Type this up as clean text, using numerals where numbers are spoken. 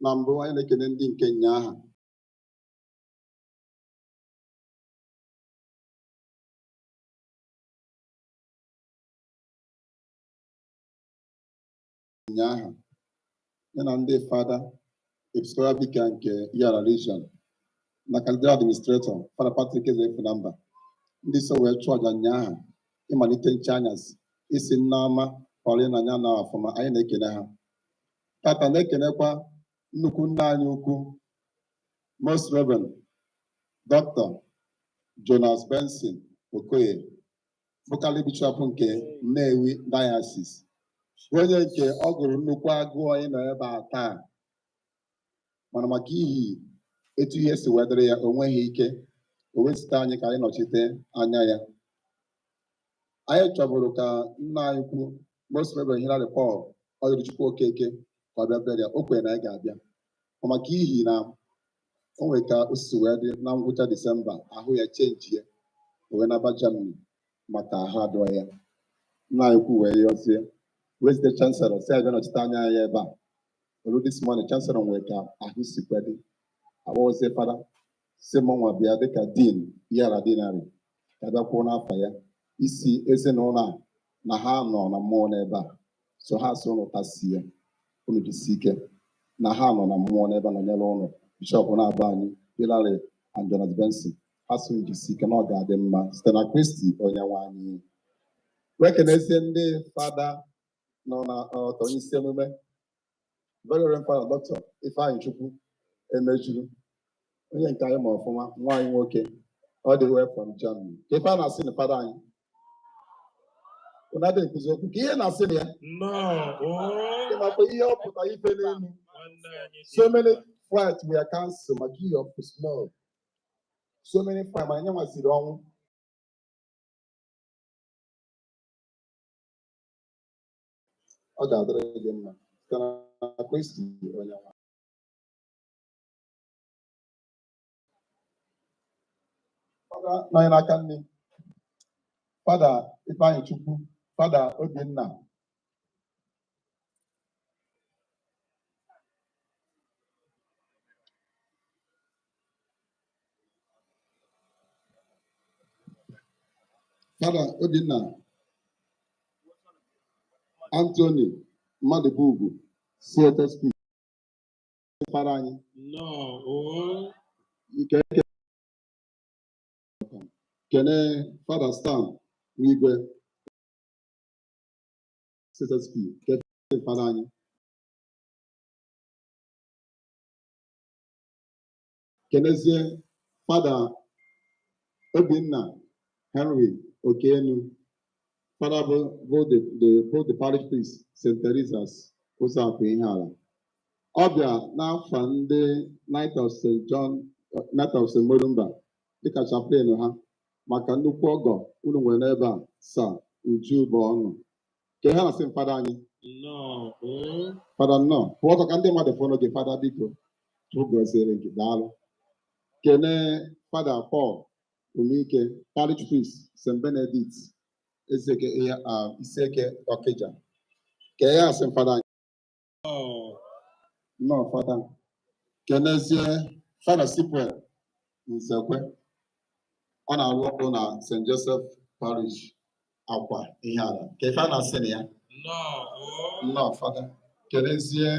na mbụ anyị na-ekele ndị nke nyaha ya na ndị fada episcopal vicar nke Yara region na cathedral administrator Fada Patrick Ezefunamba ndị so wee chụọ aja nyaha ịmalite nche anyasị isi nneọma Paulina anya na ọfụma anyị na-ekele ha. Tata na-ekelekwa nnukwu nna anyị ukwu Most Reverend Dr. Jonas Benson Okoye, Vocal Bishop nke Nnewi Diocese, onye nke ọ gụrụ nnukwu agụụ anyị nọ ebe a taa, mana maka ihi etu ihe si wedere ya o nweghị ike o wesite anyị ka anyị nọchite anya ya. Anyị chọburu ka nna anyị ukwu Most Reverend Hilary Paul Ọdịchukwu Okeke ka ọ bịa bịa o kwere na anyị ga-abịa, maka ihi na o nwere ka osisi wee dị na ngwụcha Disemba ahụ ya chenji ya o wee naba Germany maka ahụ adọ ya. Nna anyị ukwu wee yọzie President Chancellor si abịa nọchite anya ya ebe a. Olu this morning Chancellor nwere ka ahụ si kwedị akpọzie fada si mụnwa bịa dịka Dean Yara Dinari ka bịakwuo n'afọ ya isi ezinụlọ a na ha nọ na mmụọ n'ebe a, so ha so ụnụ tasie ya unu jisi ike na ha nọ na mmụọ n'ebe a nọnyere ụnụ. Bishọp na-aba anyị Hilary and Jonas Benson ha so jisi ike na ọ ga-adị mma site na Kristi onye nwe anyị. Wekenezie ndị fada nọ na ọtọ isi emume Very Reverend Father Dr. Ifeanyi Chukwu Emejuru, onye nke anyị ma ọfụma, nwaanyị nwoke all the way from Germany. Ka ife a na-asị na fada anyị ụnadị nkuzi okwu ka ihe na-asị na ya ịmakwa ihe ọ pụta ife n'elu. So many flights were cancelled maka ihe of snow. So many flights ma nye nwaziri ọnwụ. Ọ ga-adịrị gị mma site na Kristi onye nwe. Fada nọ n'aka nne Fada Ifeanyi Chukwu, Fada Obinna, Fada Obinna Anthony Mmadụbugwu CTSP fada anyị kene Fada Stan Nwigwe CTSP fada anyị kenezie Fada Obinna Henry Okenu, Father both the parish priest St. Teresa's Osakwe Ihala. Ọbịa n'afọ ndị Night of St. John, Night of St. Morumba dịka chaplain ha maka nnukwu ọgọ unu nwere n'ebe a sa UGWUMBA. Ka ha na-asị fada anyị fada nnọọ pụọ ọtọ ka ndị mmadụ fọrọ gị fada biko gọziere gị daalụ. Kene Fada Paul Umike, parish priest St. Benedict Iseke Okija. Ka ya asị fada anyị nnọọ fada. Kenezie Fada Sipwell Nsekwe, ọ na-arụ ọrụ na St. Joseph Parish Akwa Ihiala. Ka ife a na-asị na ya nnọọ fada. Kenezie